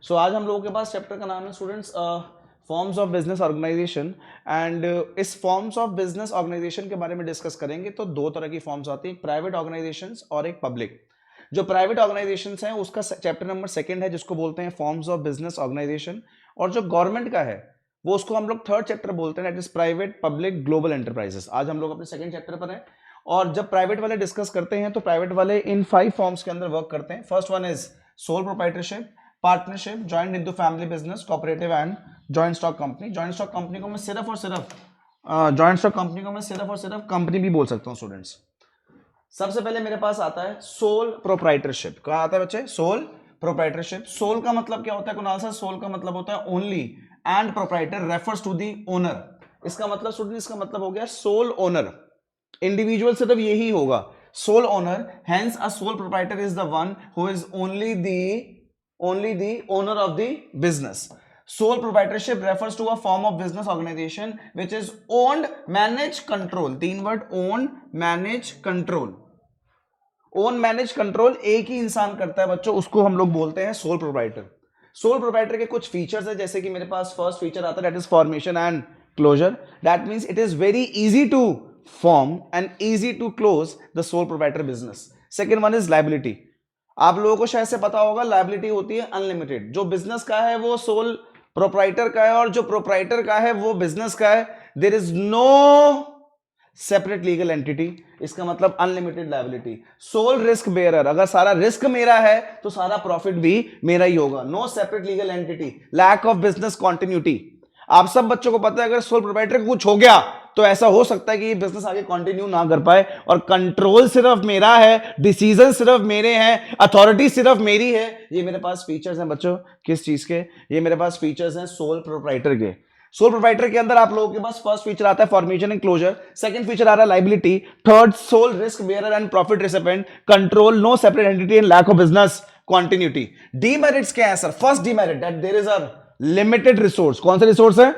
सो आज हम लोगों के पास चैप्टर का नाम है students forms of business organization and इस फॉर्म्स ऑफ बिजनेस ऑर्गेनाइजेशन के बारे में डिस्कस करेंगे। तो दो तरह की फॉर्म्स आती हैं, एक प्राइवेट ऑर्गेनाइजेशंस और एक पब्लिक। जो प्राइवेट ऑर्गेनाइजेशंस हैं उसका चैप्टर नंबर सेकंड है जिसको बोलते हैं फॉर्म्स ऑफ बिजनेस ऑर्गेनाइजेशन, और जो गवर्नमेंट का है वो उसको हम लोग थर्ड चैप्टर बोलते हैं, that is private public global enterprises. आज हम लोग अपने सेकंड चैप्टर पर हैं और जब प्राइवेट वाले डिस्कस करते हैं तो प्राइवेट वाले इन 5 फॉर्म्स के अंदर वर्क करते हैं। First one is sole proprietorship, partnership, joint into family business, cooperative and joint stock company. Joint stock company को मैं सिर्फ और सिर्फ कंपनी भी बोल सकता हूं स्टूडेंट्स। सबसे पहले मेरे पास आता है सोल प्रोप्राइटरशिप। क्या आता है बच्चे? Sole proprietorship. सोल का मतलब क्या होता है कुणाल सर? सोल का मतलब होता है only, and proprietor refers to the owner. इसका मतलब स्टूडेंट, इसका मतलब हो गया सोल ओनर। इंडिविजुअल सिर्फ यही होगा, sole owner. Hence a sole proprietor is the one who is only the owner of the business. Sole proprietorship refers to a form of business organization which is owned, managed, control. तीन word, owned, manage, control. Own manage control एक ही इंसान करता है बच्चों, उसको हम लोग बोलते हैं सोल प्रोप्राइटर। सोल प्रोप्राइटर के कुछ फीचर्स है, जैसे कि मेरे पास फर्स्ट फीचर आता है that is formation and closure. That means it is very easy to form and easy to close the sole proprietor business. Second one is liability. आप लोगों को शायद से पता होगा, लायबिलिटी होती है अनलिमिटेड। जो बिजनेस का है वो सोल प्रोप्राइटर का है, और जो प्रोप्राइटर का है वो बिजनेस का है। There is no separate legal entity. इसका मतलब unlimited liability. Sole risk bearer, अगर सारा रिस्क मेरा है तो सारा प्रॉफिट भी मेरा ही होगा। No separate legal entity. Lack of business continuity. आप सब बच्चों को पता है अगर सोल प्रोप्राइटर को कुछ हो गया तो ऐसा हो सकता है कि ये बिजनेस आगे कंटिन्यू ना कर पाए, और कंट्रोल सिर्फ मेरा है, डिसीजन सिर्फ मेरे हैं, अथॉरिटी सिर्फ मेरी है। ये मेरे पास फीचर्स हैं बच्चों, किस चीज के? ये मेरे पास फीचर्स हैं सोल प्रोप्राइटर के। सोल प्रोप्राइटर के अंदर आप लोगों के पास फर्स्ट फीचर आता है formation and closure, second feature आ रहा है liability, third sole risk bearer and profit recipient, control, no separate entity and lack of business continuity. Demerits क्या है sir? First demerit that there is a limited resource. कौन सा resource है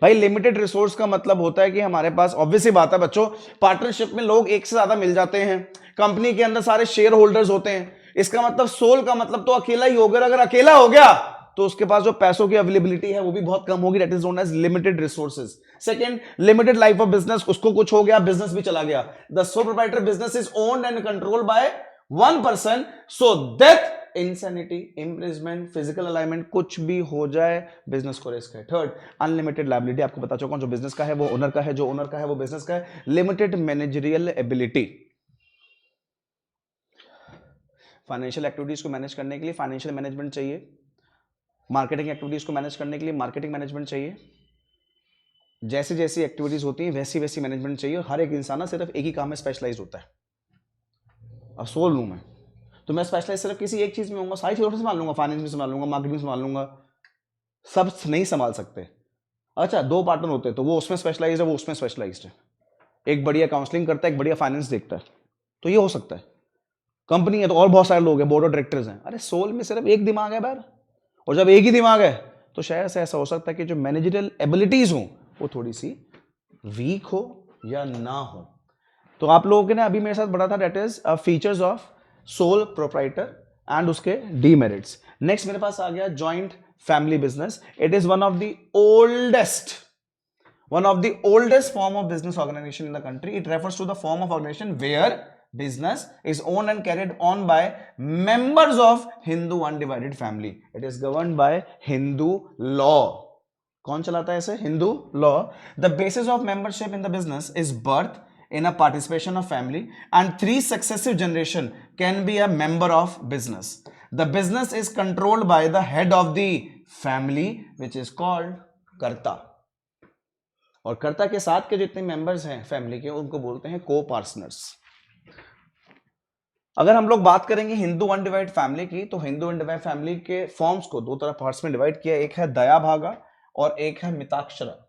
भाई? Limited resource का मतलब होता है कि हमारे पास, ऑब्वियस सी बात है बच्चों, पार्टनरशिप में लोग एक से ज्यादा मिल जाते हैं, कंपनी के अंदर सारे शेयर होल्डर्स होते हैं। इसका मतलब सोल का मतलब तो अकेला ही होगा। अगर अकेला हो गया तो उसके पास जो पैसों की अवेलेबिलिटी है वो भी बहुत कम होगी। That is known as limited resources. Second, limited life of business. उसको कुछ हो गया, बिजनेस भी चला गया। The sole proprietor business is owned and controlled by one person, so death, insanity, imprisonment, physical alignment, कुछ भी हो जाए बिजनेस को रिस्क है। Third, unlimited liability. आपको बता चुका हूं, जो बिजनेस का है वो ओनर का है, जो ओनर का है वो बिजनेस का है। Limited managerial ability. Financial activities को मैनेज करने के लिए फाइनेंशियल मैनेजमेंट चाहिए। मार्केटिंग एक्टिविटीज को मैनेज करने के लिए मार्केटिंग मैनेजमेंट चाहिए। जैसी जैसी एक्टिविटीज होती हैं वैसी वैसी मैनेजमेंट चाहिए। हर एक इंसान ना सिर्फ एक ही काम में स्पेशलाइज होता है। अब सोल लूं मैं तो मैं स्पेशलाइज सिर्फ किसी एक चीज में होऊंगा, सारी चीजों से संभाल लूंगा, फाइनेंस भी संभाल लूंगा, मार्केटिंग भी संभाल लूंगा, सब नहीं संभाल सकते। अच्छा, दो पार्टनर होते हैं तो वो उसमें स्पेशलाइज है, वो उसमें स्पेशलाइज्ड है। एक बढ़िया काउंसलिंग करता है, एक बढ़िया फाइनेंस देखता है, तो ये हो सकता है। कंपनी है तो और बहुत सारे लोग हैं, बोर्ड ऑफ डायरेक्टर्स हैं। अरे सोल में सिर्फ एक दिमाग है बार, और जब एक ही दिमाग है तो शायद से ऐसा हो सकता है कि जो मैनेजरियल एबिलिटीज हो वो थोड़ी सी वीक हो या ना हो। तो आप लोगों के ने अभी मेरे साथ पढ़ा था that is features of sole proprietor and उसके डीमेरिट्स। नेक्स्ट मेरे पास आ गया joint family business. It is one of the oldest form of business organization in the country. It refers to the form of organization where business is owned and carried on by members of Hindu undivided family. It is governed by Hindu law. कौन चलाता है इसे? Hindu law. The basis of membership in the business is birth in a participation of family and 3 successive generation can be a member of business. The business is controlled by the head of the family which is called कर्ता, और कर्ता के साथ के जितने members हैं family के उनको बोलते हैं को पार्टनर्स। अगर हम लोग बात करेंगे हिंदू अनडिवाइड फैमिली की, तो हिंदू अनडिवाइड फैमिली के फॉर्म्स को दो तरह पार्ट्स में डिवाइड किया। एक है दया भागा और एक है मिताक्षरा।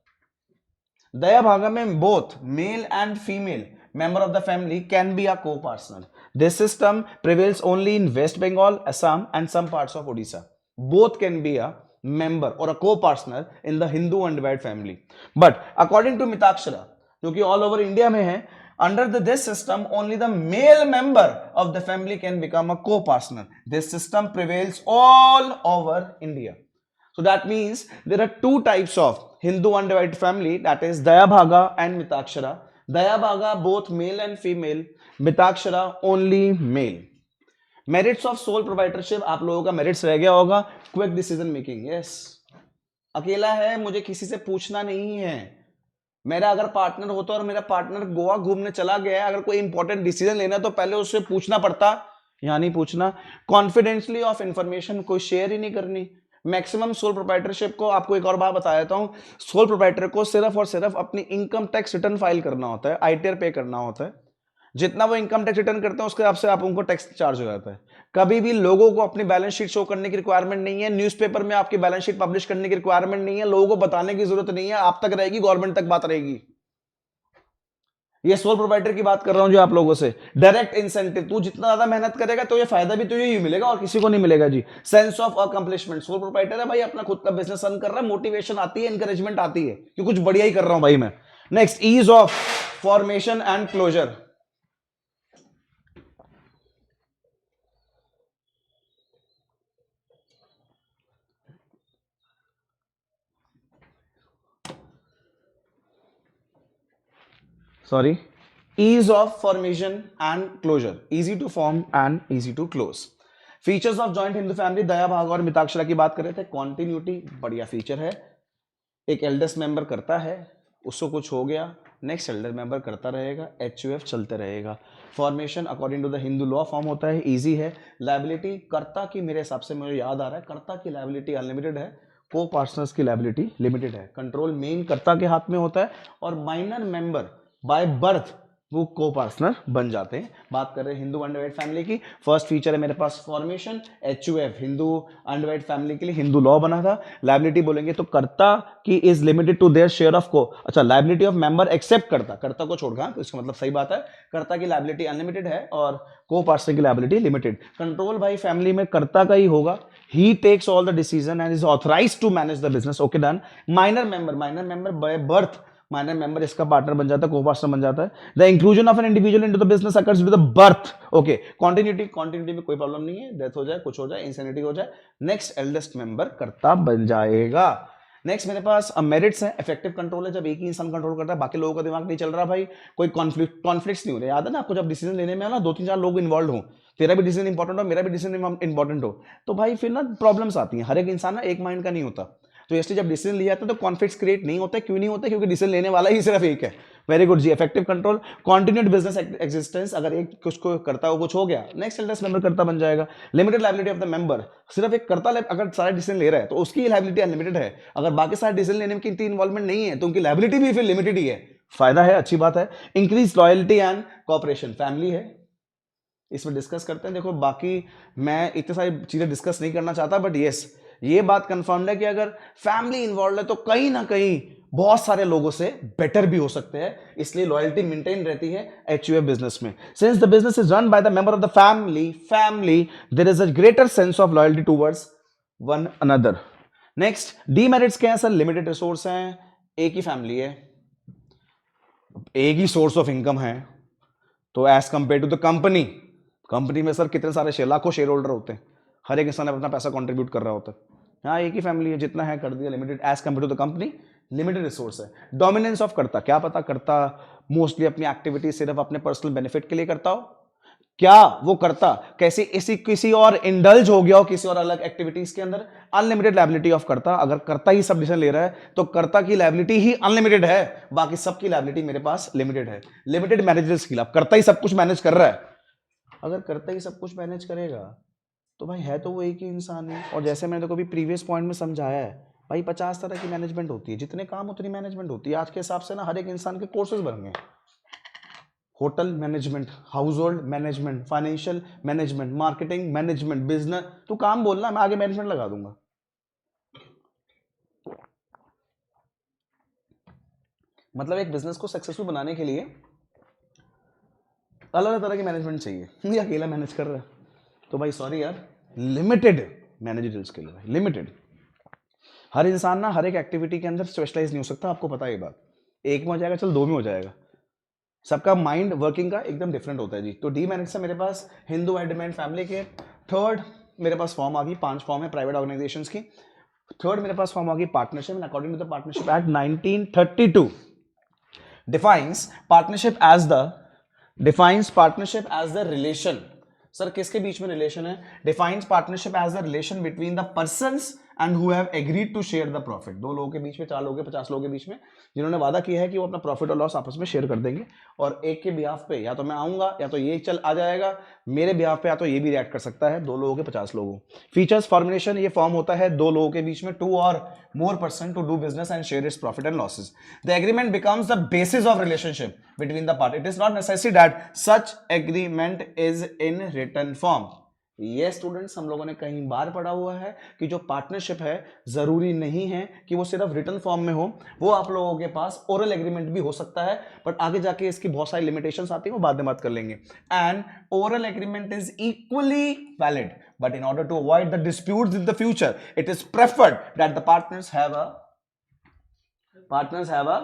दया भागा में both male and female member of the family can be a co-partner. This system prevails only in West Bengal, Assam and some parts of Odisha. Both can be a member or a co-partner in the Hindu undivided family. But according to Mitakshara, जो कि all over India में है, Under this system, only the male member of the family can become a co-partner. This system prevails all over India. So that means there are two types of Hindu undivided family, that is Dayabhaga and Mitakshara. Dayabhaga both male and female, Mitakshara only male. Merits of sole proprietorship, आप लोगों का merits रह गया होगा, quick decision making. Yes, अकेला है, मुझे किसी से पूछना नहीं है। मेरा अगर पार्टनर होता और मेरा पार्टनर गोवा घूमने चला गया, अगर कोई इंपॉर्टेंट डिसीजन लेना तो पहले उससे पूछना पड़ता, यहां नहीं पूछना। कॉन्फिडेंशियली ऑफ इंफॉर्मेशन कोई शेयर ही नहीं करनी। मैक्सिमम सोल प्रोप्राइटरशिप को आपको एक और बात बता देता हूं, सोल प्रोप्राइटर को सिर्फ और सिर्फ अपनी इनकम टैक्स रिटर्न फाइल करना होता है, आईटीआर पे करना होता है। जितना वो इनकम टैक्स रिटर्न करते हैं उसके हिसाब से आप उनको टैक्स चार्ज हो जाता है। कभी भी लोगों को अपनी बैलेंस शीट शो करने की रिक्वायरमेंट नहीं है, न्यूज़पेपर में आपकी बैलेंस शीट पब्लिश करने की रिक्वायरमेंट नहीं है, लोगों को बताने की जरूरत नहीं है, आप तक रहेगी, गवर्नमेंट तक बात रहेगी। ये सोल प्रोप्राइटर की बात कर रहा हूं जो आप लोगों से। डायरेक्ट इंसेंटिव, तू जितना ज्यादा मेहनत करेगा तो ये फायदा भी तुझे ही मिलेगा और किसी को नहीं मिलेगा जी। Sense of accomplishment, sole proprietor है भाई, अपना खुद का बिजनेस रन कर रहा है, मोटिवेशन आती है, इंकरेजमेंट आती है कि कुछ बढ़िया ही कर रहा हूं भाई मैं। Next, ease of formation and closure. sorry, ease of formation and closure, easy to form and easy to close. Features of joint Hindu family, Dayabhaga और मिताक्षरा की बात कर रहे थे। कॉन्टिन्यूटी बढ़िया फीचर है, एक एल्डेस्ट मेंबर करता है, उसको कुछ हो गया, नेक्स्ट एल्डर मेंबर करता रहेगा, एचयूएफ चलते रहेगा। Formation according to the Hindu law form होता है, इजी है। लायबिलिटी कर्ता की, मेरे हिसाब से मुझे याद आ रहा है, कर्ता की लायबिलिटी अनलिमिटेड है, को पार्टनर्स की लायबिलिटी लिमिटेड है। कंट्रोल मेन कर्ता के हाथ में होता है और माइनर मेंबर बाय बर्थ वो को पार्टनर बन जाते हैं। बात कर रहे हैं हिंदू अनडिवाइड फैमिली की। फर्स्ट फीचर है मेरे पास formation, HUF Hindu undivided family के लिए हिंदू लॉ बना था। लायबिलिटी बोलेंगे तो कर्ता की is limited to their share of को, अच्छा लायबिलिटी ऑफ मेंबर एक्सेप्ट कर्ता, कर्ता को छोड़ गया तो इसका मतलब सही बात है, कर्ता की लायबिलिटी अनलिमिटेड है और को पार्टनर की लायबिलिटी लिमिटेड। कंट्रोल भाई फैमिली में कर्ता का ही होगा, he takes all the decision and is authorized to manage the business, okay done। Minor member by birth, minor member इसका पार्टनर बन जाता है, को पार्टनर बन जाता है। The inclusion of an individual into the business occurs with the birth, okay. Continuity में कोई प्रॉब्लम नहीं है, डेथ हो जाए, कुछ हो जाए, इंसैनिटी हो जाए, नेक्स्ट एल्डेस्ट मेंबर कर्ता बन जाएगा। नेक्स्ट मेरे पास मेरिट्स है, इफेक्टिव कंट्रोल है, जब एक ही इंसान कंट्रोल करता है, बाकी लोगों का दिमाग नहीं चल रहा भाई, कोई कॉन्फ्लिक्ट्स नहीं हो रहे। याद है ना आपको, जब डिसीजन लेने में ना 2-3-4 लोग इन्वॉल्व हो, तेरा भी डिसीजन इंपॉर्टेंट हो, मेरा भी डिसीजन इंपॉर्टेंट हो, तो भाई फिर ना प्रॉब्लम्स आती हैं। हर एक इंसान ना एक माइंड का नहीं होता, तो इसलिए जब डिसीजन लिया जाता है तो कॉन्फ्लिक्ट्स क्रिएट नहीं होता। क्यों नहीं होता? क्योंकि डिसीजन लेने वाला ही सिर्फ एक है। वेरी गुड जी। Effective control, continued business existence, अगर एक कुछ को करता हो, कुछ हो गया, नेक्स्ट एल्डेस्ट मेंबर करता बन जाएगा। Limited liability of the member, सिर्फ एक करता अगर सारा डिसीजन ले रहा है तो उसकी लायबिलिटी अनलिमिटेड है। अगर बाकी सारे डिसीजन लेने में की इन्वॉल्वमेंट नहीं है तो उनकी लायबिलिटी भी फिर लिमिटेड ही है। फायदा है, अच्छी बात है। Increase loyalty and cooperation, family है, इसमें डिस्कस करते हैं। देखो बाकी मैं इतनी सारी चीजें डिस्कस नहीं करना चाहता, बट यस ये बात कंफर्म्ड है कि अगर फैमिली इन्वॉल्व है तो कहीं ना कहीं बहुत सारे लोगों से बेटर भी हो सकते हैं, इसलिए लॉयल्टी मेंटेन रहती है एचयूएफ बिजनेस में। Since the business is run by the member of the family there is a greater sense of loyalty towards one another. Next, demerits क्या है सर? लिमिटेड रिसोर्स हैं, एक ही फैमिली है, एक ही source of income है, तो as compare to the company में sir कितने सारे लाखों शेयर होल्डर होते हैं, हर एक इंसान अपना पैसा कंट्रीब्यूट कर रहा होता है। हाँ एक ही फैमिली है, जितना है कर दिया, limited as compare to the company, limited resource है। डोमिनेंस ऑफ करता, क्या पता करता मोस्टली अपनी एक्टिविटी सिर्फ अपने पर्सनल बेनिफिट के लिए करता हो, क्या वो करता कैसे इसी किसी और इंडल्ज हो गया हो किसी और अलग एक्टिविटीज के अंदर। अनलिमिटेड लायबिलिटी ऑफ करता, अगर करता ही सब डिसीजन ले रहा है तो करता की लायबिलिटी ही अनलिमिटेड है, बाकी सबकी लायबिलिटी मेरे पास लिमिटेड है। लिमिटेड मैनेजर स्किल, अब करता ही सब कुछ मैनेज कर रहा है, अगर करता ही सब कुछ मैनेज करेगा तो भाई है तो वो एक ही इंसान है। और जैसे मैंने तो कभी प्रीवियस पॉइंट में समझाया है भाई, 50 तरह की मैनेजमेंट होती है, जितने काम उतनी मैनेजमेंट होती है। आज के हिसाब से ना हर एक इंसान के कोर्सेज बन गए, hotel management, house hold management, financial management, marketing management, business, तू काम बोलना मैं आगे मैनेजमेंट लगा दूंगा। मतलब एक बिजनेस को सक्सेसफुल बनाने के लिए अलग अलग तरह की मैनेजमेंट चाहिए, ये अकेला मैनेज कर रहा है तो भाई सॉरी यार, लिमिटेड मैनेजरियल स्किल है, लिमिटेड। हर इंसान ना हर एक एक्टिविटी के अंदर स्पेशलाइज नहीं हो सकता, आपको पता है ये बात। एक में हो जाएगा चल, दो में हो जाएगा, सबका माइंड वर्किंग का एकदम डिफरेंट होता है जी। तो डीमेरिट्स है मेरे पास हिंदू है डिमांड फैमिली के। थर्ड मेरे पास फॉर्म आ गई, 5 फॉर्म है प्राइवेट ऑर्गेनाइजेशंस की। थर्ड मेरे पास फॉर्म आ गई partnership. According to the partnership act 1932 defines partnership as the relation। Sir किसके बीच में रिलेशन है? Defines partnership as the relation between the persons and who have agreed to share the profit. 2 लोगों के बीच में, 4 लोगों के, 50 लोगों के बीच में जिन्होंने वादा किया है कि वो अपना प्रॉफिट और लॉस आपस में शेयर कर देंगे, और एक के बिहाफ पे या तो मैं आऊंगा या तो ये चल आ जाएगा मेरे बिहाफ पे, या तो ये भी रिएक्ट कर सकता है। 2 लोगों के 50 लोगों। फीचर्स फॉर्मुलेशन, ये फॉर्म होता है 2 लोगों के बीच में, 2 और more person to do business and share its profit and losses. The agreement becomes the basis of relationship between the parties. It is not necessary that such agreement is in written form. ये students हम लोगों ने कई बार पढ़ा हुआ है कि जो पार्टनरशिप है जरूरी नहीं है कि वो सिर्फ रिटन फॉर्म में हो, वो आप लोगों के पास ओरल एग्रीमेंट भी हो सकता है, बट आगे जाके इसकी बहुत सारी लिमिटेशंस आती है, वो बाद में बात कर लेंगे। And oral agreement is equally valid, but in order to avoid the disputes in the future, it is preferred that the partners have a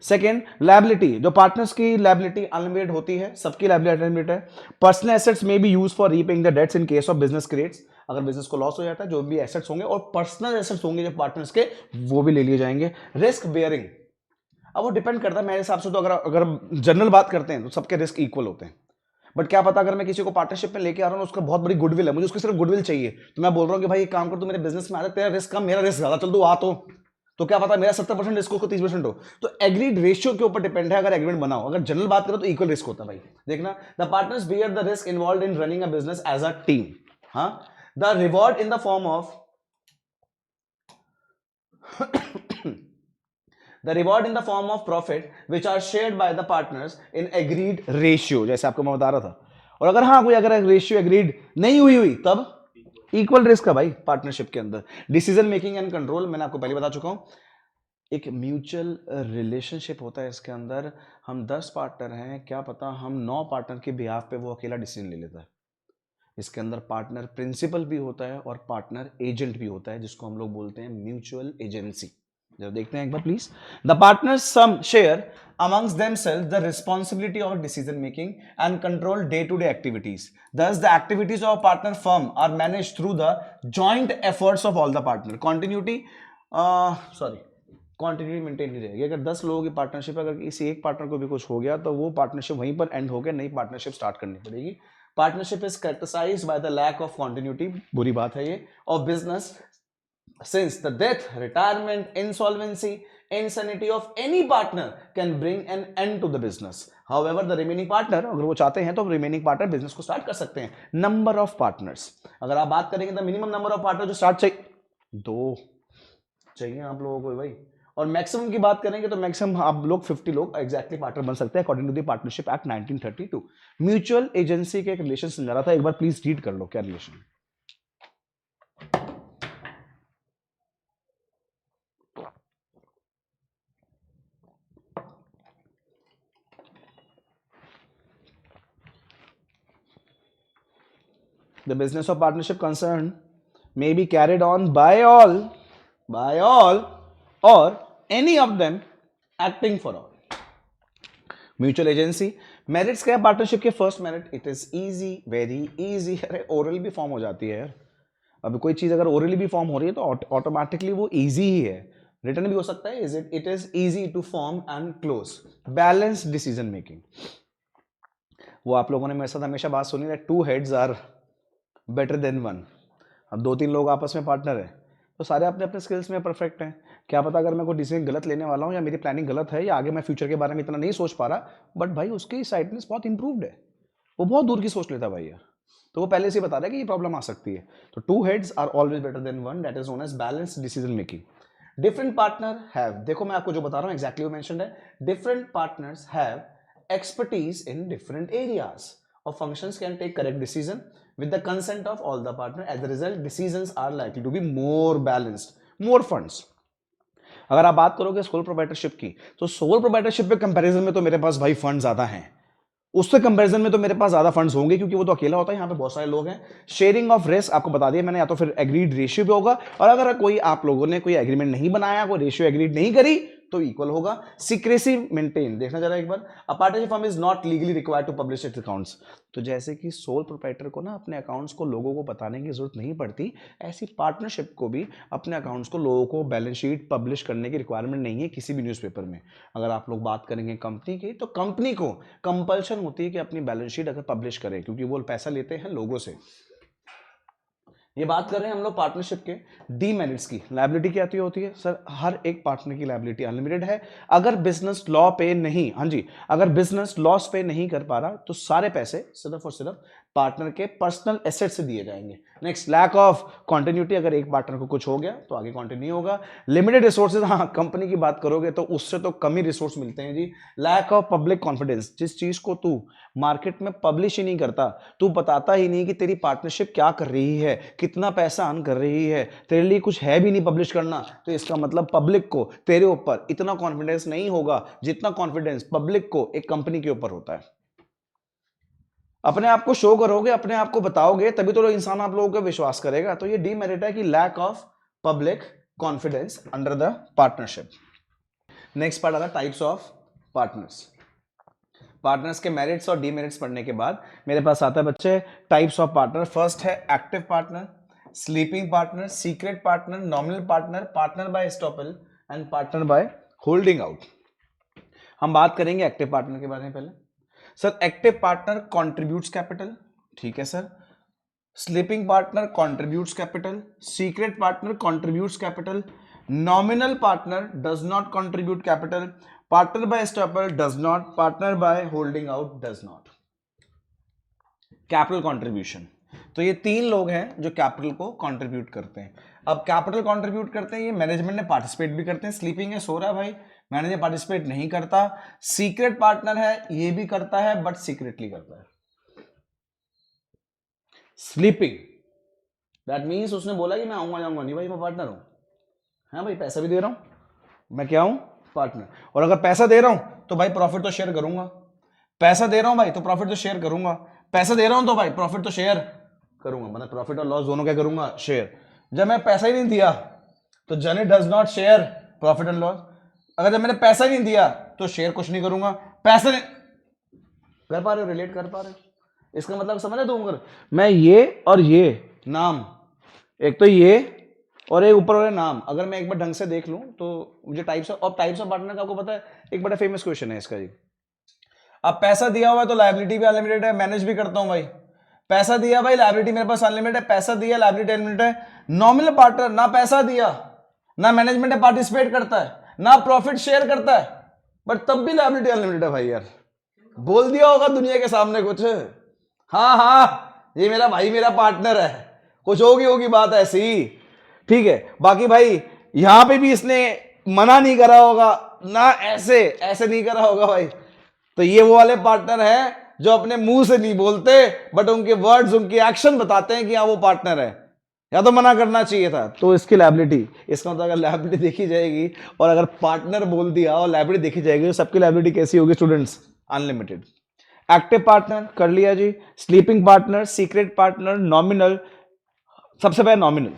second liability. जो पार्टनर्स की लायबिलिटी अनलिमिटेड होती है, सबकी लायबिलिटी अनलिमिटेड है। Personal assets may be use for repaying the debts in case of business credits. अगर business को loss हो जाता है, जो भी एसेट्स होंगे और पर्सनल एसेट्स होंगे जो पार्टनर्स के, वो भी ले लिए जाएंगे। रिस्क बेयरिंग, अब वो डिपेंड करता है मेरे हिसाब से, तो अगर जनरल बात करते हैं तो सबके रिस्क इक्वल होते हैं, बट क्या पता अगर मैं किसी को पार्टनरशिप में लेके आ रहा हूँ, उसका बहुत बड़ी गुडविल है, मुझे उसकी सिर्फ गुडविल चाहिए, तो मैं बोल रहा हूँ कि भाई एक काम कर, तू मेरे बिजनेस में आ जा, तेरा रिस्क कम मेरा रिस्क ज्यादा, चल तू आ। तो क्या पता मेरा 70% रिस्क हो, 30% हो। तो एग्रीड रेशियो के ऊपर डिपेंड है अगर एग्रीमेंट बनाओ। अगर जनरल बात करो तो इक्वल रिस्क होता है भाई। देखना, the partners bear the risk involved in running a business as a team. हाँ, the reward in the form of the reward in the form of profit which are shared by the partners in agreed ratio, जैसे आपको मैं बता रहा था। और अगर ratio agreed नहीं हुई तब इक्वल रिस्क है भाई पार्टनरशिप के अंदर। डिसीजन मेकिंग एंड कंट्रोल, मैंने आपको पहले बता चुका हूं, एक म्यूचुअल रिलेशनशिप होता है इसके अंदर। हम 10 पार्टनर हैं, क्या पता हम 9 पार्टनर के बिहाफ पे वो अकेला डिसीजन ले लेता है। इसके अंदर पार्टनर प्रिंसिपल भी होता है और पार्टनर एजेंट भी होता है, जिसको हम लोग बोलते हैं म्यूचुअल एजेंसी। जब देखते हैं एक बार please. The partners some share amongst themselves the responsibility of decision making and control day-to-day activities. Thus, the activities of a partner firm are managed through the joint efforts of all the partner. Continuity maintain नहीं रहेगी। अगर 10 लोगों की partnership, अगर किसी एक partner को भी कुछ हो गया तो वो पार्टनरशिप वहीं पर एंड हो गया, नई पार्टनरशिप स्टार्ट करनी पड़ेगी। Partnership is characterised by the lack of continuity, बुरी बात है ये, of business since the death, retirement, insolvency, insanity of any partner can bring an end to the business. However, the remaining partner, अगर वो चाहते हैं तो remaining partner बिजनेस को स्टार्ट कर सकते हैं। नंबर ऑफ पार्टनर्स, अगर आप बात करेंगे तो मिनिमम नंबर ऑफ पार्टनर जो स्टार्ट चाहिए, 2 चाहिए आप लोगों को भाई। और मैक्सिमम की बात करेंगे तो मैक्सिमम आप लोग 50 लोग एग्जैक्टली पार्टनर बन सकते हैं according to the partnership act 1932। Mutual agency के एक रिलेशन समझा रहा था, एक बार प्लीज रीड कर लो क्या रिलेशन है। The business of partnership concern may be carried on by all, or any of them acting for all. Mutual agency merits क्या है पार्टनरशिप के? First merit, it is easy, very easy. अरे oral भी form हो जाती है यार। अब कोई चीज अगर ओरली भी फॉर्म हो रही है तो ऑटोमेटिकली वो इजी ही है। रिटर्न भी हो सकता है, it is easy to form and close. Balance decision making, वो आप लोगों ने मेरे साथ हमेशा बात सुनी है, 2 heads आर बेटर देन 1। अब 2-3 लोग आपस में पार्टनर है तो सारे अपने अपने स्किल्स में परफेक्ट हैं। क्या पता अगर मैं कोई डिसीजन गलत लेने वाला हूँ या मेरी प्लानिंग गलत है या आगे मैं फ्यूचर के बारे में इतना नहीं सोच पा रहा, बट भाई उसकी साइडनेस बहुत इंप्रूव्ड है, वो बहुत दूर की सोच लेता है भाई यार, तो वो पहले से बता रहा है कि ये प्रॉब्लम आ सकती है। तो 2 heads are always better than 1, that is known as balance decision making. Different partner have, देखो मैं आपको जो बता रहा हूँ एग्जैक्टली वो मेंशन्ड है, different partners have expertise in different areas और functions can take correct decision with the consent of all the partner. As a result, decisions are likely to be more balanced, more funds. अगर आप बात करोगे sole proprietorship की, तो sole proprietorship पे comparison में तो मेरे पास भाई फंड ज्यादा हैं, उससे कंपैरिजन में तो मेरे पास ज्यादा फंड्स होंगे क्योंकि वो तो अकेला होता है, यहाँ पे बहुत सारे लोग हैं। शेयरिंग ऑफ रिस्क आपको बता दिया मैंने, या तो फिर एग्रीड रेशियो पे होगा, और अगर कोई आप लोगों ने कोई एग्रीमेंट नहीं बनाया, कोई रेशियो एग्रीड नहीं करी, तो इक्वल होगा। सीक्रेसी मेंटेन, देखना जरा एक बार। A partnership firm is not legally required to publish its accounts. तो जैसे कि सोल प्रोप्राइटर को ना अपने अकाउंट्स को लोगों को बताने की जरूरत नहीं पड़ती, ऐसी पार्टनरशिप को भी अपने अकाउंट्स को लोगों को बैलेंस शीट पब्लिश करने की रिक्वायरमेंट नहीं है किसी भी न्यूज़पेपर में। अगर आप लोग बात करेंगे कंपनी की, तो कंपनी को कंपल्शन होती है कि अपनी बैलेंस शीट अगर पब्लिश करें, क्योंकि वो पैसा लेते हैं लोगों से। ये बात कर रहे हैं हम लोग पार्टनरशिप के डीमेरिट्स की। लायबिलिटी क्या होती है सर? हर एक पार्टनर की लायबिलिटी अनलिमिटेड है। अगर बिजनेस लॉ पे नहीं, हाँ जी, अगर बिजनेस लॉस पे नहीं कर पा रहा तो सारे पैसे सिर्फ और सिर्फ पार्टनर के पर्सनल एसेट से दिए जाएंगे। नेक्स्ट, लैक ऑफ कंटिन्यूटी, अगर एक पार्टनर को कुछ हो गया तो आगे कंटिन्यू होगा। लिमिटेड रिसोर्सेज, हाँ कंपनी की बात करोगे तो उससे तो कम ही रिसोर्स मिलते हैं जी। लैक ऑफ पब्लिक कॉन्फिडेंस, जिस चीज को तू मार्केट में पब्लिश ही नहीं करता, तू बताता ही नहीं कि तेरी पार्टनरशिप क्या कर रही है, कितना पैसा अर्न कर रही है, तेरे लिए कुछ है भी नहीं पब्लिश करना, तो इसका मतलब पब्लिक को तेरे ऊपर इतना कॉन्फिडेंस नहीं होगा जितना कॉन्फिडेंस पब्लिक को एक कंपनी के ऊपर होता है। अपने आप को शो करोगे, अपने आप को बताओगे, तभी तो इंसान आप लोगों का विश्वास करेगा। तो ये डीमेरिट है कि lack of public confidence under the partnership. Next part आता है टाइप्स ऑफ पार्टनर्स। पार्टनर्स के मेरिट्स और डीमेरिट्स पढ़ने के बाद मेरे पास आता है बच्चे टाइप्स ऑफ पार्टनर। फर्स्ट है active partner, sleeping partner, secret partner, nominal partner, partner by estoppel and partner by holding out. हम बात करेंगे एक्टिव पार्टनर के बारे में पहले। Sir active partner contributes capital, ठीक है sir. Sleeping partner contributes capital, secret partner contributes capital, nominal partner does not contribute capital, partner by estoppel does not, partner by holding out does not. Capital contribution, तो ये तीन लोग हैं जो capital को contribute करते हैं। अब कैपिटल कंट्रीब्यूट करते हैं, ये मैनेजमेंट में पार्टिसिपेट भी करते हैं। स्लीपिंग है, सो रहा है भाई, मैनेजर पार्टिसिपेट नहीं करता। सीक्रेट पार्टनर है, ये भी करता है बट सीक्रेटली करता है। स्लीपिंग दैट मीन्स उसने बोला कि मैं आऊंगा जाऊंगा नहीं भाई, मैं पार्टनर हूं। हाँ भाई, पैसा भी दे रहा हूं, मैं क्या हूं? पार्टनर। और अगर पैसा दे रहा हूं तो भाई प्रॉफिट तो शेयर करूंगा। पैसा दे रहा हूं भाई तो प्रॉफिट तो शेयर करूंगा। पैसा दे रहा हूं तो भाई प्रॉफिट तो शेयर करूंगा, मतलब प्रॉफिट और लॉस दोनों क्या करूंगा? शेयर। जब मैं पैसा ही नहीं दिया तो journey does not share profit and loss. अगर जब मैंने पैसा ही नहीं दिया तो शेयर कुछ नहीं करूंगा। पैसा नहीं कर पा रहे हो? रिलेट कर पा रहे हो? इसका मतलब समझ दो, अगर मैं ये और ये नाम, एक तो ये और एक ऊपर वाले नाम, अगर मैं एक बार ढंग से देख लूं तो मुझे टाइप्स ऑफ पार्टनर का आपको पता है, एक बड़ा फेमस क्वेश्चन है इसका जी। अब पैसा दिया हुआ है तो लायबिलिटी भी अनलिमिटेड है, मैनेज भी करता हूं भाई। पैसा दिया भाई, लायबिलिटी मेरे पास अनलिमिटेड है, पैसा दिया लायबिलिटी अनलिमिटेड है। नॉमिनल पार्टनर ना पैसा दिया, ना मैनेजमेंट में पार्टिसिपेट करता है, ना प्रॉफिट शेयर करता है, बट तब भी लायबिलिटी अनलिमिटेड है भाई। यार बोल दिया होगा दुनिया के सामने कुछ, हाँ हाँ ये मेरा भाई मेरा पार्टनर है, कुछ होगी बात ऐसी, ठीक है। बाकी भाई यहां पे भी इसने मना नहीं करा होगा ना, ऐसे नहीं करा होगा भाई। तो ये वो वाले पार्टनर हैं जो अपने मुंह से नहीं बोलते बट उनके वर्ड्स, उनके एक्शन बताते हैं कि हाँ वो पार्टनर है, या तो मना करना चाहिए था। तो इसकी लायबिलिटी, इसका मतलब अगर लायबिलिटी देखी जाएगी और अगर पार्टनर बोल दिया और लायबिलिटी देखी जाएगी तो सबकी लायबिलिटी कैसी होगी स्टूडेंट्स? अनलिमिटेड। एक्टिव पार्टनर कर लिया जी, sleeping partner, secret partner, nominal. सबसे पहले नॉमिनल,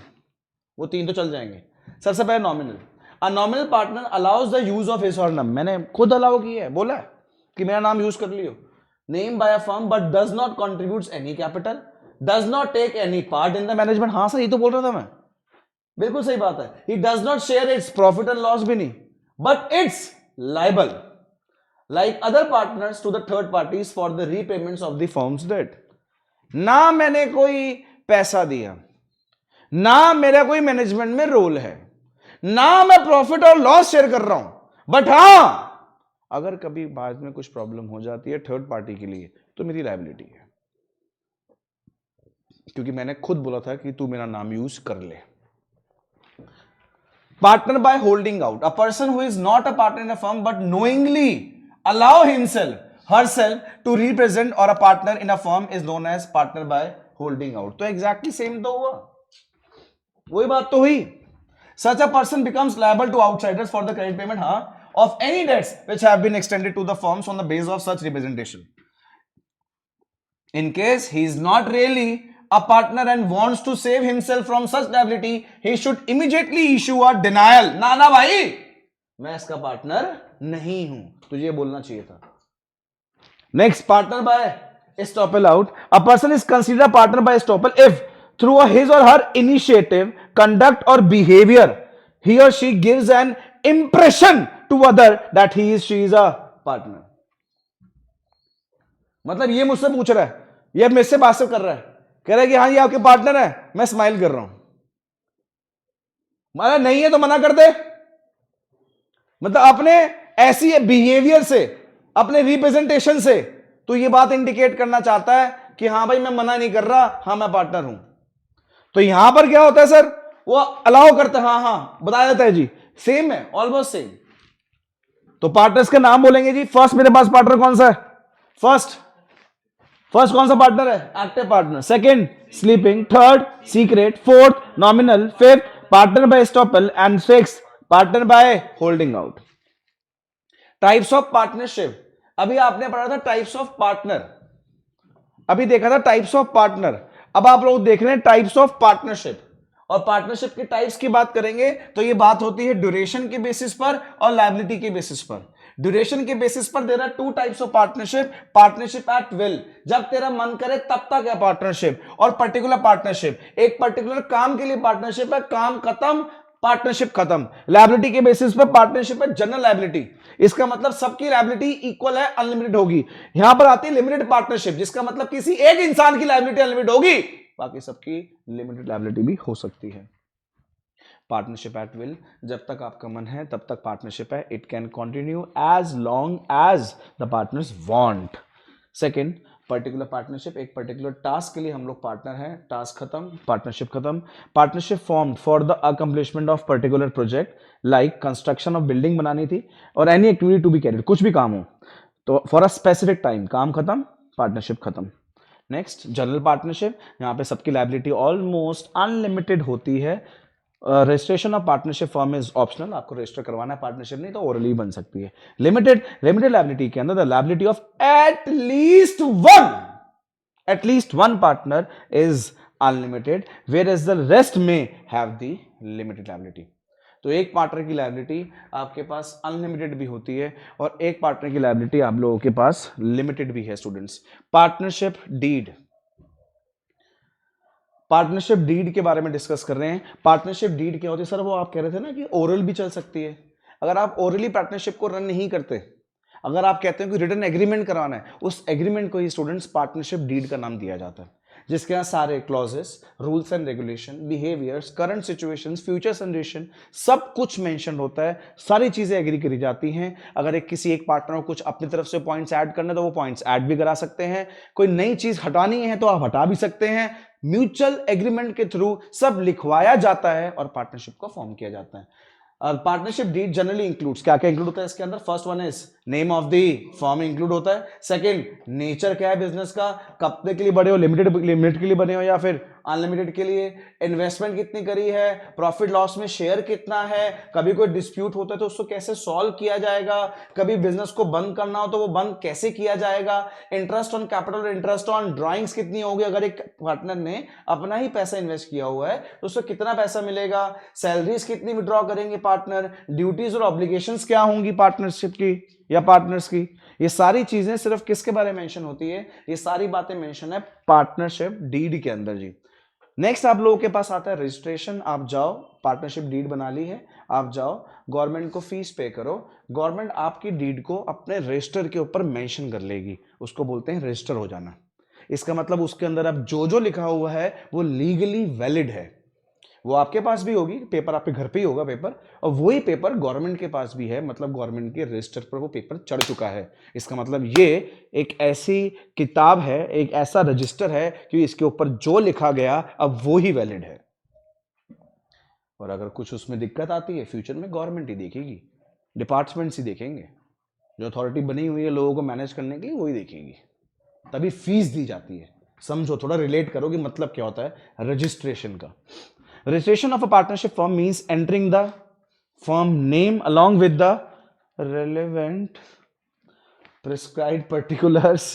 वो तीन तो चल जाएंगे। सबसे पहले nominal. A nominal partner allows the use of his और नेम, मैंने खुद अलाउ किया है, बोला है कि मेरा नाम यूज कर लियो। Name by a firm but does not contributes any capital, does not take any part in the management. हाँ सर, ये तो बोल रहा था मैं, बिल्कुल सही बात है। He does not share its profit and loss भी नहीं, but it's liable like other partners to the third parties for the repayments of the firm's debt। ना मैंने कोई पैसा दिया, ना मेरा कोई मैनेजमेंट में रोल है, ना मैं प्रॉफिट और लॉस शेयर कर रहा हूं, बट हां अगर कभी बाद में कुछ प्रॉब्लम हो जाती है थर्ड पार्टी के लिए तो मेरी लायबिलिटी है, क्योंकि मैंने खुद बोला था कि तू मेरा नाम यूज कर ले। Partner by holding out, a person who is not a partner in a firm but knowingly allow himself herself to represent or a partner in a firm is known as partner by holding out। तो exactly same तो हुआ, वही बात तो हुई। such a person becomes liable to outsiders for the credit payment of any debts which have been extended to the firms on the basis of such representation। in case he is not really a partner and wants to save himself from such liability, he should immediately issue a denial। ना भाई, मैं इसका partner नहीं हूं, तुझे ये बोलना चाहिए था। Next, partner by estoppel out. A person is considered a partner by estoppel if through his or her initiative, conduct or behavior he or she gives an impression to other that he is she is a partner. मतलब ये मुझसे पूछ रहा है, ये मुझसे बात कर रहा है, कह रहा है कि हाँ ये आपके पार्टनर है, मैं स्माइल कर रहा हूं, मतलब नहीं है तो मना कर दे। मतलब अपने ऐसी बिहेवियर से, अपने रिप्रेजेंटेशन से तो ये बात इंडिकेट करना चाहता है कि हाँ भाई मैं मना नहीं कर रहा, हाँ मैं पार्टनर हूं। तो यहां पर क्या होता है सर, वो अलाउ करता है, हाँ हाँ बताया जाता है जी, सेम है, ऑलमोस्ट सेम। तो पार्टनर्स के नाम बोलेंगे जी। फर्स्ट मेरे पास पार्टनर कौन सा है, फर्स्ट कौन सा पार्टनर है, active partner. Second sleeping, third secret, fourth nominal, fifth partner by estoppel and sixth partner by holding out. Types of partnership, अभी आपने पढ़ा था टाइप्स ऑफ पार्टनर, अभी देखा था टाइप्स ऑफ पार्टनर, अब आप लोग देख रहे हैं टाइप्स ऑफ पार्टनरशिप। और पार्टनरशिप के टाइप्स की बात करेंगे तो ये बात होती है ड्यूरेशन के बेसिस पर और लायबिलिटी के बेसिस पर। ड्यूरेशन के बेसिस पर there are two types of partnership, partnership at will, जब तेरा मन करे तब तक है पार्टनरशिप, और पर्टिकुलर पार्टनरशिप, एक पर्टिकुलर काम के लिए पार्टनरशिप है, काम खत्म पार्टनरशिप खत्म। लायबिलिटी के बेसिस पर पार्टनरशिप है जनरल लायबिलिटी, इसका मतलब सबकी लायबिलिटी इक्वल है, अनलिमिटेड होगी। यहां पर आती है लिमिटेड पार्टनरशिप, जिसका मतलब किसी एक इंसान की लायबिलिटी अनलिमिटेड होगी, बाकी सबकी लिमिटेड लायबिलिटी भी हो सकती है। पार्टनरशिप एट विल, जब तक आपका मन है तब तक पार्टनरशिप है, it can continue as long as the partners want. Second particular partnership, एक पर्टिकुलर टास्क के लिए हम लोग पार्टनर हैं, टास्क खत्म पार्टनरशिप खत्म। Partnership formed for the accomplishment of particular project, like construction of building बनानी थी और any activity to be carried, कुछ भी काम हो तो फॉर अ स्पेसिफिक टाइम, काम खत्म पार्टनरशिप खत्म। नेक्स्ट जनरल पार्टनरशिप, यहाँ पे सबकी लायबिलिटी ऑलमोस्ट अनलिमिटेड होती है। Registration of partnership form is optional, आपको रजिस्टर करवाना है पार्टनरशिप, नहीं तो ओरली बन सकती है। लिमिटेड लायबिलिटी के अंदर the liability of at least one partner is unlimited, whereas the rest may have the limited liability. तो एक पार्टनर की लायबिलिटी आपके पास अनलिमिटेड भी होती है और एक पार्टनर की लायबिलिटी आप लोगों के पास लिमिटेड भी है। Students, partnership deed, partnership deed के बारे में डिस्कस कर रहे हैं। पार्टनरशिप डीड क्या होती है सर, वो आप कह रहे थे ना कि ओरल भी चल सकती है। अगर आप ओरली पार्टनरशिप को रन नहीं करते, अगर आप कहते हैं कि रिटन एग्रीमेंट कराना है, उस एग्रीमेंट को ही स्टूडेंट्स पार्टनरशिप डीड का नाम दिया जाता है, जिसके यहाँ सारे clauses, rules and regulation, behaviours, current situations, future generation, सब कुछ मेंशन होता है, सारी चीजें एग्री करी जाती हैं। अगर किसी एक पार्टनर को कुछ अपनी तरफ से पॉइंट्स ऐड करने तो वो पॉइंट्स ऐड भी करा सकते हैं, कोई नई चीज हटानी है तो आप हटा भी सकते हैं। म्यूचुअल एग्रीमेंट के थ्रू सब लिखवाया जाता है और पार्टनरशिप को फॉर्म किया जाता है। पार्टनरशिप डीड जनरली इंक्लूड्स, क्या क्या इंक्लूड होता है इसके अंदर, first one is name of the firm include होता है। सेकंड, नेचर क्या है बिजनेस का, कब तक के लिए बने हो, लिमिटेड के लिए बने हो या फिर अनलिमिटेड के लिए, इन्वेस्टमेंट कितनी करी है, प्रॉफिट लॉस में शेयर कितना है, कभी कोई डिस्प्यूट होता है तो उसको कैसे सॉल्व किया जाएगा, कभी बिजनेस को बंद करना हो तो वो बंद कैसे किया जाएगा, interest on capital, interest on drawings कितनी होगी, अगर एक पार्टनर ने अपना ही पैसा इन्वेस्ट किया हुआ है तो उसको कितना पैसा मिलेगा, सैलरीज कितनी विड्रॉ करेंगे पार्टनर, ड्यूटीज और ऑब्लिगेशंस क्या होंगी पार्टनरशिप की या पार्टनर्स की, ये सारी चीजें सिर्फ किसके बारे में मेंशन होती है, ये सारी बातें मेंशन है पार्टनरशिप डीड के अंदर जी। नेक्स्ट आप लोगों के पास आता है रजिस्ट्रेशन। आप जाओ, पार्टनरशिप डीड बना ली है, आप जाओ गवर्नमेंट को फीस पे करो, गवर्नमेंट आपकी डीड को अपने रजिस्टर के ऊपर मेंशन कर लेगी, उसको बोलते हैं रजिस्टर हो जाना। इसका मतलब उसके अंदर अब जो लिखा हुआ है वो लीगली वैलिड है, वो आपके पास भी होगी, पेपर आपके घर पे ही होगा पेपर, और वही पेपर गवर्नमेंट के पास भी है, मतलब गवर्नमेंट के रजिस्टर पर वो पेपर चढ़ चुका है। इसका मतलब ये एक ऐसी किताब है, एक ऐसा रजिस्टर है कि इसके ऊपर जो लिखा गया अब वो ही वैलिड है। और अगर कुछ उसमें दिक्कत आती है फ्यूचर में गवर्नमेंट ही देखेगी, डिपार्टमेंट्स ही देखेंगे, जो अथॉरिटी बनी हुई है लोगों को मैनेज करने के लिए वही देखेगी, तभी फीस दी जाती है। समझो, थोड़ा रिलेट करो कि मतलब क्या होता है रजिस्ट्रेशन का। Registration of a partnership firm means entering the firm name along with the relevant prescribed particulars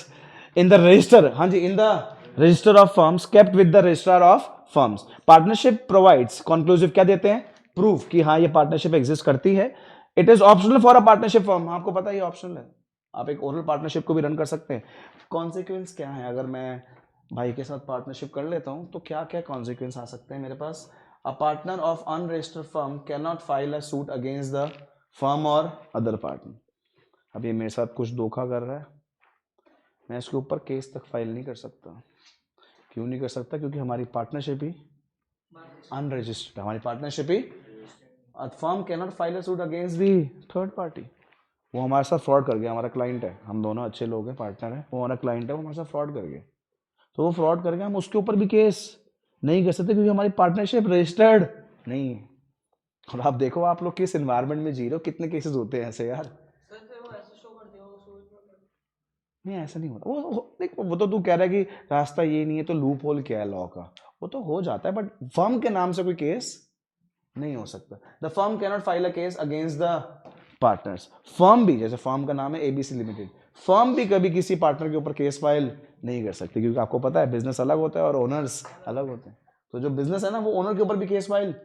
in the register. हाँ जी, in the register of firms kept with the registrar of firms. Partnership provides conclusive क्या देते हैं, proof कि हाँ ये partnership exist करती है, it is optional for a partnership firm, आपको पता है ये ऑप्शनल है, आप एक ओरल पार्टनरशिप को भी रन कर सकते हैं। कॉन्सिक्वेंस क्या है, अगर मैं भाई के साथ पार्टनरशिप कर लेता हूं तो क्या क्या कॉन्सिक्वेंस आ सकते हैं मेरे पास। A partner of unregistered firm can not file a suit against the firm और अदर पार्टनर। अब ये मेरे साथ कुछ धोखा कर रहा है, मैं इसके ऊपर केस तक फाइल नहीं कर सकता। क्यों नहीं कर सकता? क्योंकि हमारी पार्टनरशिप ही अनरजिस्टर्ड, हमारी partnership he, firm can not file a suit against the third party. वो हमारे साथ फ्रॉड कर गया, हमारा क्लाइंट है, हम दोनों अच्छे लोग हैं, पार्टनर हैं, वो हमारा क्लाइंट है, वो हमारे साथ फ्रॉड कर गया, तो वो फ्रॉड करके हम उसके ऊपर भी केस नहीं कर सकते क्योंकि हमारी पार्टनरशिप रजिस्टर्ड नहीं है। और आप देखो आप लोग किस एनवायरनमेंट में जी रहे हो, कितने केसेस होते हैं ऐसे यार। नहीं ऐसा नहीं होता, देख वो तो तू कह रहा है कि रास्ता ये नहीं है तो लूप होल क्या है लॉ का, वो तो हो जाता है, बट फर्म के नाम से कोई केस नहीं हो सकता। The firm cannot file a case against the partners. Firm भी, जैसे फर्म का नाम है एबीसी लिमिटेड, फर्म भी कभी किसी पार्टनर के ऊपर केस फाइल नहीं कर सकती, क्योंकि आपको पता है बिजनेस अलग होता है और ओनर्स अलग होते हैं। तो जो बिजनेस है ना वो ओनर के ऊपर भी केस फाइल,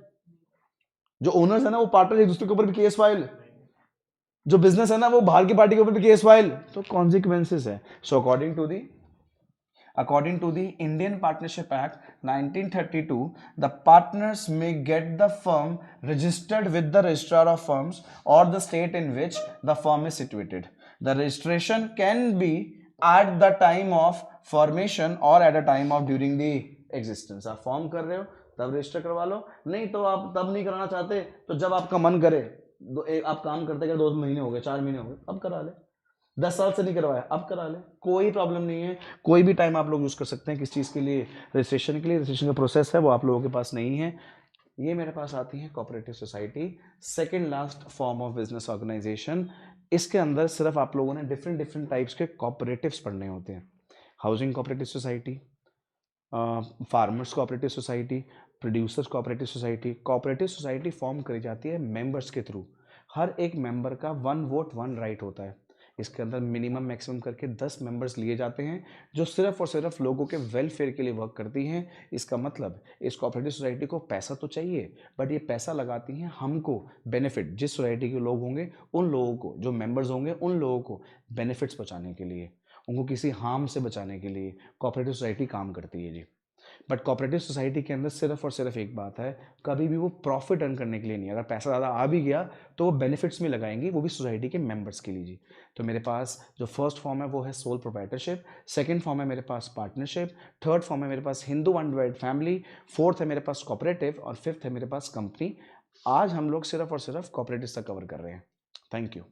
जो ओनर्स है ना वो पार्टनर एक दूसरे के ऊपर भी केस फाइल, जो बिजनेस है ना वो बाहर की पार्टी के ऊपर भी केस फाइल, तो कॉन्सिक्वेंसेस है। सो according to the Indian Partnership Act 1932, the partners may get the firm registered with the registrar of firms or the state in which the firm is situated. The registration can be at the time of formation or at a time of during the existence. आप form कर रहे हो तब register करवा लो, नहीं तो आप तब नहीं कराना चाहते तो जब आपका मन करे, आप काम करते कर 2 महीने हो गए, 4 महीने हो गए, अब करा ले, 10 साल से नहीं करवाया अब करा ले, कोई प्रॉब्लम नहीं है। कोई भी टाइम आप लोग यूज़ कर सकते हैं किस चीज़ के लिए, रजिस्ट्रेशन के लिए। रजिस्ट्रेशन का प्रोसेस है वो आप लोगों के पास नहीं है। ये मेरे पास आती है cooperative society, second last form of business organisation. इसके अंदर सिर्फ आप लोगों ने डिफरेंट डिफरेंट टाइप्स के कोऑपरेटिव्स पढ़ने होते हैं। Housing cooperative society, farmers cooperative society, producers cooperative society. Cooperative society form करी जाती है मेंबर्स के थ्रू, हर एक मेंबर का 1 वोट 1 राइट होता है। इसके अंदर मिनिमम मैक्सिमम करके 10 मेंबर्स लिए जाते हैं जो सिर्फ और सिर्फ लोगों के वेलफेयर के लिए वर्क करती हैं। इसका मतलब इस कोऑपरेटिव सोसाइटी को पैसा तो चाहिए, बट ये पैसा लगाती हैं हमको बेनिफिट, जिस सोसाइटी के लोग होंगे उन लोगों को, जो मेंबर्स होंगे उन लोगों को बेनिफिट्स पहुंचाने के लिए, उनको किसी हार्म से बचाने के लिए कोऑपरेटिव सोसाइटी काम करती है जी। बट कोऑपरेटिव सोसाइटी के अंदर सिर्फ और सिर्फ एक बात है, कभी भी वो प्रॉफिट अर्न करने के लिए नहीं, अगर पैसा ज़्यादा आ भी गया तो वो बेनिफिट्स में लगाएंगे, वो भी सोसाइटी के मेंबर्स के लिए जी। तो मेरे पास जो फर्स्ट फॉर्म है वो है सोल प्रोप्राइटरशिप, सेकंड फॉर्म है मेरे पास पार्टनरशिप, थर्ड फॉर्म है मेरे पास हिंदू अनडिवाइडेड फैमिली, फोर्थ है मेरे पास कोऑपरेटिव और फिफ्थ है मेरे पास कंपनी। आज हम लोग सिर्फ और सिर्फ कोऑपरेटिव तक कवर कर रहे हैं। Thank you.